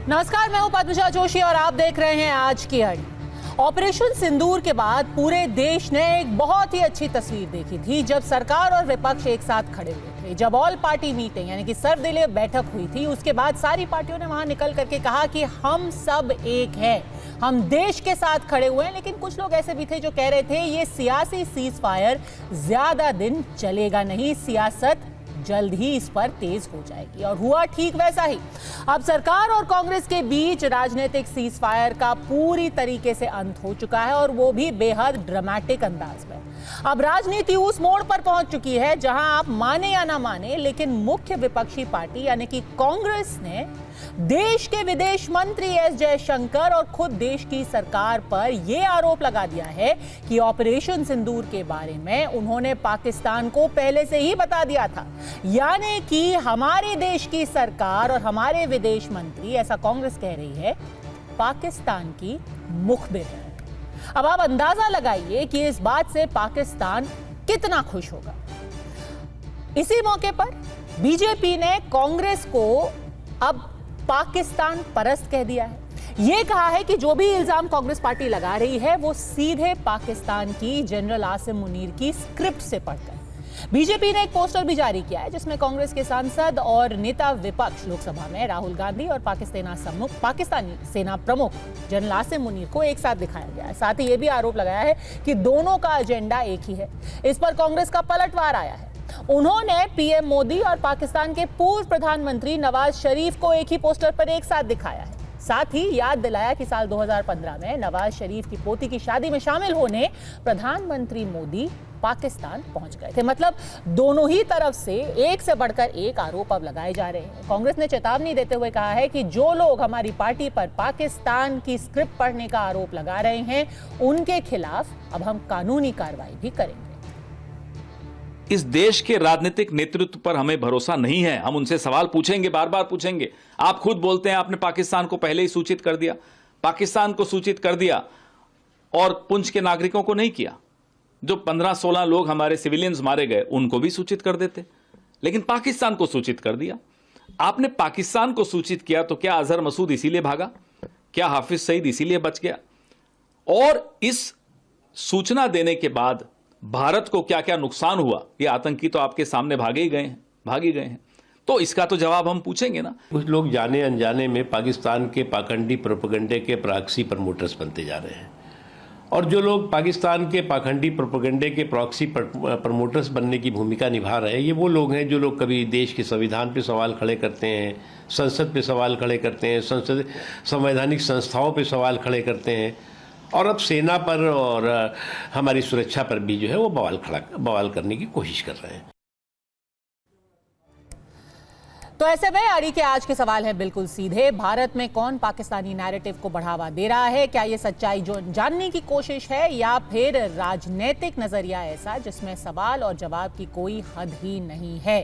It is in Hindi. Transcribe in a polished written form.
नमस्कार, मैं हूं पद्मजा जोशी और आप देख रहे हैं आज की अड़ी। ऑपरेशन सिंदूर के बाद पूरे देश ने एक बहुत ही अच्छी तस्वीर देखी थी जब सरकार और विपक्ष एक साथ खड़े हुए थे। जब ऑल पार्टी मीटिंग यानी कि सर्वदलीय बैठक हुई थी, उसके बाद सारी पार्टियों ने वहां निकल करके कहा कि हम सब एक हैं, हम देश के साथ खड़े हुए हैं। लेकिन कुछ लोग ऐसे भी थे जो कह रहे थे ये सियासी सीज फायर ज्यादा दिन चलेगा नहीं, सियासत जल्द ही इस पर तेज हो जाएगी। और हुआ ठीक वैसा ही। अब सरकार और कांग्रेस के बीच राजनीतिक सीज फायर का पूरी तरीके से अंत हो चुका है और वो भी बेहद ड्रामेटिक अंदाज में। अब राजनीति उस मोड़ पर पहुंच चुकी है जहां आप माने या ना माने, लेकिन मुख्य विपक्षी पार्टी यानी कि कांग्रेस ने देश के विदेश मंत्री एस जयशंकर और खुद देश की सरकार पर यह आरोप लगा दिया है कि ऑपरेशन सिंदूर के बारे में उन्होंने पाकिस्तान को पहले से ही बता दिया था। यानी कि हमारे देश की सरकार और हमारे विदेश मंत्री, ऐसा कांग्रेस कह रही है, पाकिस्तान की मुखबिर है। अब आप अंदाजा लगाइए कि इस बात से पाकिस्तान कितना खुश होगा। इसी मौके पर बीजेपी ने कांग्रेस को अब पाकिस्तान परस्त कह दिया है। यह कहा है कि जो भी इल्जाम कांग्रेस पार्टी लगा रही है वो सीधे पाकिस्तान की जनरल आसिम मुनीर की स्क्रिप्ट से पढ़कर। बीजेपी ने एक पोस्टर भी जारी किया है जिसमें कांग्रेस के सांसद और नेता विपक्ष लोकसभा में राहुल गांधी और पाकिस्तानी सेना प्रमुख जनरल आसिम मुनीर को एक साथ दिखाया गया है। साथ ही यह भी आरोप लगाया है कि दोनों का एजेंडा एक ही है। इस पर कांग्रेस का पलटवार आया है। उन्होंने पीएम मोदी और पाकिस्तान के पूर्व प्रधानमंत्री नवाज शरीफ को एक ही पोस्टर पर एक साथ दिखाया है। साथ ही याद दिलाया कि साल 2015 में नवाज शरीफ की पोती की शादी में शामिल होने प्रधानमंत्री मोदी पाकिस्तान पहुंच गए थे। मतलब दोनों ही तरफ से एक से बढ़कर एक आरोप अब लगाए जा रहे हैं। कांग्रेस ने चेतावनी देते हुए कहा है कि जो लोग हमारी पार्टी पर पाकिस्तान की स्क्रिप्ट पढ़ने का आरोप लगा रहे हैं, उनके खिलाफ अब हम कानूनी कार्रवाई भी करेंगे। इस देश के राजनीतिक नेतृत्व पर हमें भरोसा नहीं है। हम उनसे सवाल पूछेंगे, बार बार पूछेंगे। आप खुद बोलते हैं आपने पाकिस्तान को पहले ही सूचित कर दिया। पाकिस्तान को सूचित कर दिया और पुंछ के नागरिकों को नहीं किया। जो 15-16 लोग हमारे सिविलियंस मारे गए उनको भी सूचित कर देते, लेकिन पाकिस्तान को सूचित कर दिया। आपने पाकिस्तान को सूचित किया तो क्या अजहर मसूद इसीलिए भागा? क्या हाफिज सईद इसीलिए बच गया? और इस सूचना देने के बाद भारत को क्या क्या नुकसान हुआ, ये आतंकी तो आपके सामने भाग ही गए हैं। तो इसका तो जवाब हम पूछेंगे ना। कुछ लोग जाने अनजाने में पाकिस्तान के पाखंडी प्रोपेगेंडे के प्रॉक्सी प्रमोटर्स बनते जा रहे हैं, और जो लोग पाकिस्तान के पाखंडी प्रोपेगेंडे के प्रॉक्सी प्रमोटर्स बनने की भूमिका निभा रहे हैं, ये वो लोग हैं जो लोग कभी देश के संविधान पे सवाल खड़े करते हैं, संसद पे सवाल खड़े करते हैं, संवैधानिक संस्थाओं पे सवाल खड़े करते हैं, और अब सेना पर और हमारी सुरक्षा पर भी जो है वो बवाल करने की कोशिश कर रहे हैं। तो ऐसे में अड़ी के आज के सवाल है बिल्कुल सीधे। भारत में कौन पाकिस्तानी नैरेटिव को बढ़ावा दे रहा है? क्या ये सच्चाई जो जानने की कोशिश है या फिर राजनीतिक नजरिया ऐसा जिसमें सवाल और जवाब की कोई हद ही नहीं है?